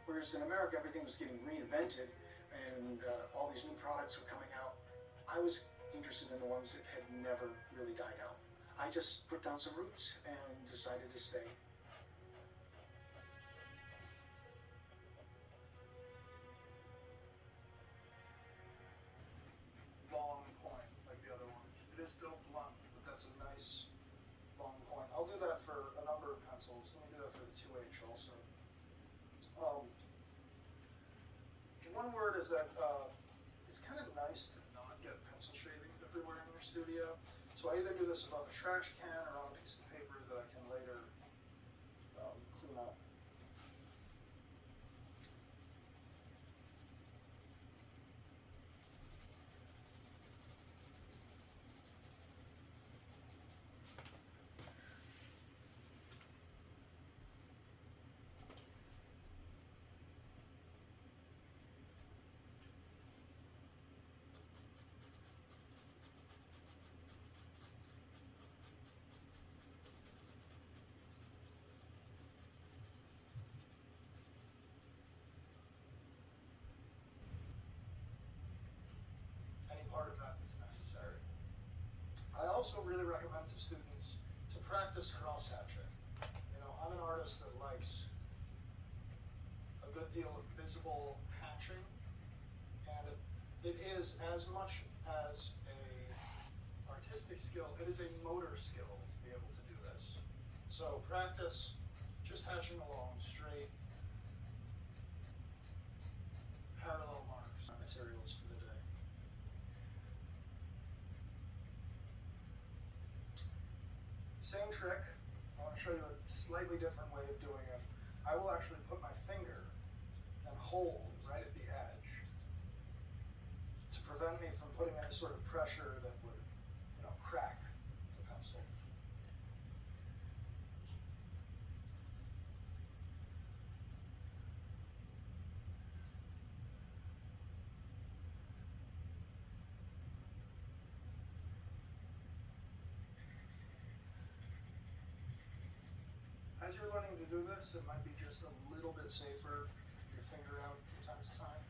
Whereas in America, everything was getting reinvented and all these new products were coming out. I was interested in the ones that had never really died out. I just put down some roots and decided to stay. Long point, like the other ones. It is still blunt, but that's a nice long point. I'll do that for a number of pencils. Let me do that for the 2H also. One word is that it's kind of nice to not get pencil shavings everywhere in your studio. So I either do this above a trash can or on a piece of paper that I can later clean up. Any part of that that's necessary. I also really recommend to students to practice cross-hatching. You know, I'm an artist that likes a good deal of visible hatching, and it is as much as a artistic skill, it is a motor skill to be able to do this. So practice just hatching along straight, parallel marks on materials for the day. Same trick. I want to show you a slightly different way of doing it. I will actually put my finger and hold right at the edge to prevent me from putting any sort of pressure that would, you know, crack the pencil. As you're learning to do this, it might be just a little bit safer with your finger out from time to time.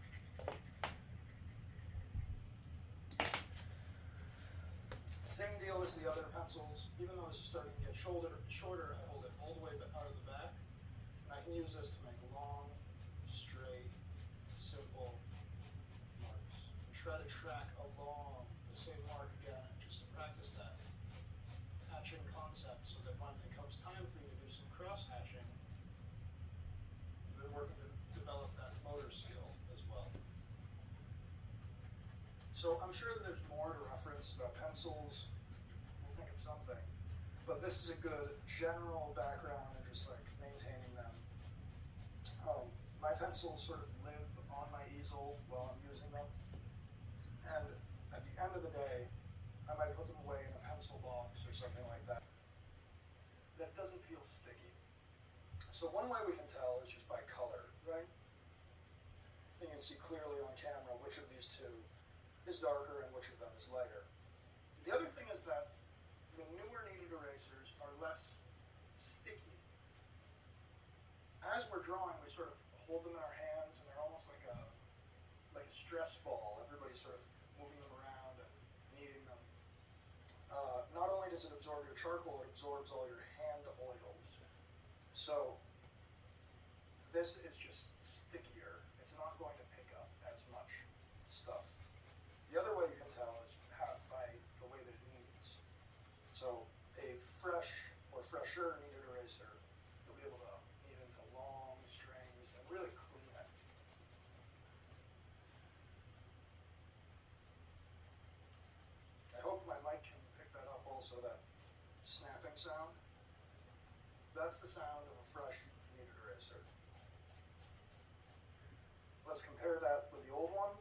Same deal as the other pencils. Even though this is starting to get shorter, I hold it all the way out of the back. And I can use this to make long, straight, simple marks. And try to track along the same mark again, just to practice that hatching concept, so that when it comes time for you to do some cross hatching, you've been working to develop that motor skill as well. So I'm sure that there's more to reference about pencils. We'll think of something, but this is a good general background and just like maintaining them. My pencils sort of live on my easel while I'm using them, and at the end of the day, I might put them away in a pencil box or something like that, that it doesn't feel sticky. So one way we can tell is just by color, right? And you can see clearly on camera which of these two is darker and which of them is lighter. The other thing is that the newer kneaded erasers are less sticky. As we're drawing, we sort of hold them in our hands, and they're almost like a stress ball. Everybody's sort of moving them around and kneading them. Not only does it absorb your charcoal, it absorbs all your hand oils. So this is just stickier. It's not going to pick up as much stuff. The other way you can tell is by the way that it kneads. So a fresh or fresher kneaded eraser, you'll be able to knead into long strings and really clean it. I hope my mic can pick that up also, that snapping sound. That's the sound of a fresh kneaded eraser. Let's compare that with the old one.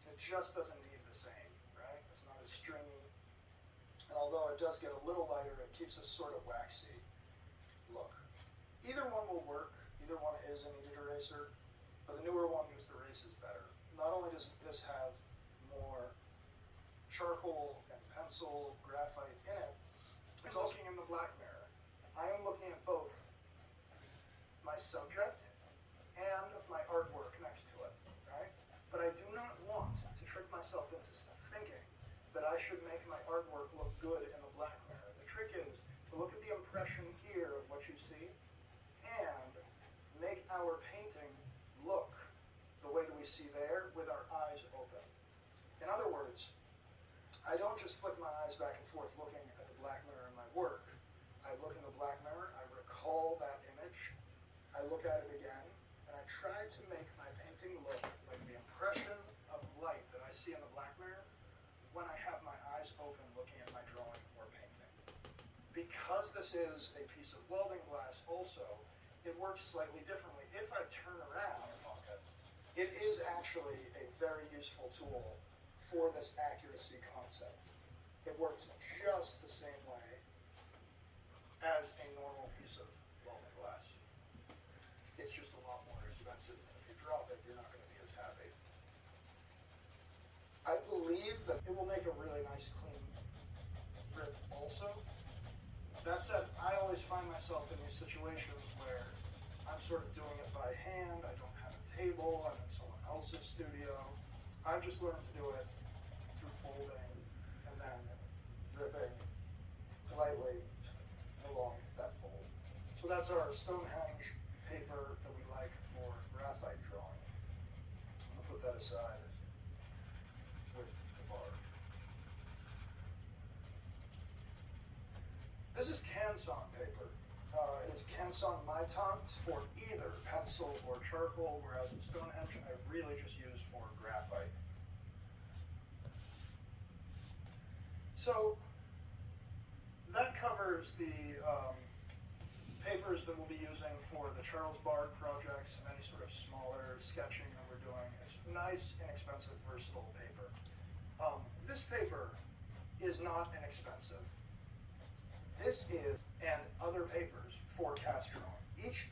It just doesn't knead the same, right? It's not as stringy. And although it does get a little lighter, it keeps this sort of waxy look. Either one will work. Either one is a kneaded eraser, but the newer one just erases better. Not only does this have more charcoal and pencil graphite in it, it's also black mirror, I am looking at both my subject and my artwork next to it, right? But I do not want to trick myself into thinking that I should make my artwork look good in the black mirror. The trick is to look at the impression here of what you see and make our painting look the way that we see there with our eyes open. In other words, I don't just flick my eyes back and forth looking at the black mirror in my work. I look in the black mirror, I recall that image, I look at it again, and I try to make my painting look like the impression of light that I see in the black mirror when I have my eyes open looking at my drawing or painting. Because this is a piece of welding glass also, it works slightly differently. If I turn around, it is actually a very useful tool for this accuracy concept. It works just the same way as a normal piece of welding glass. It's just a lot more expensive, and if you drop it, you're not going to be as happy. I believe that it will make a really nice clean grip also. That said, I always find myself in these situations where I'm sort of doing it by hand, I don't have a table, I'm in someone else's studio. I've just learned to do it through folding and then ripping lightly along that fold. So that's our Stonehenge paper that we like for graphite drawing. I'm going to put that aside with the bar. This is Canson paper. It is Canson Maitante for either pencil or charcoal, whereas in Stonehenge I really just use for graphite. So that covers the papers that we'll be using for the Charles Bard projects and any sort of smaller sketching that we're doing. It's nice, inexpensive, versatile paper. This paper is not inexpensive. This is, and other papers for cast drawing. Each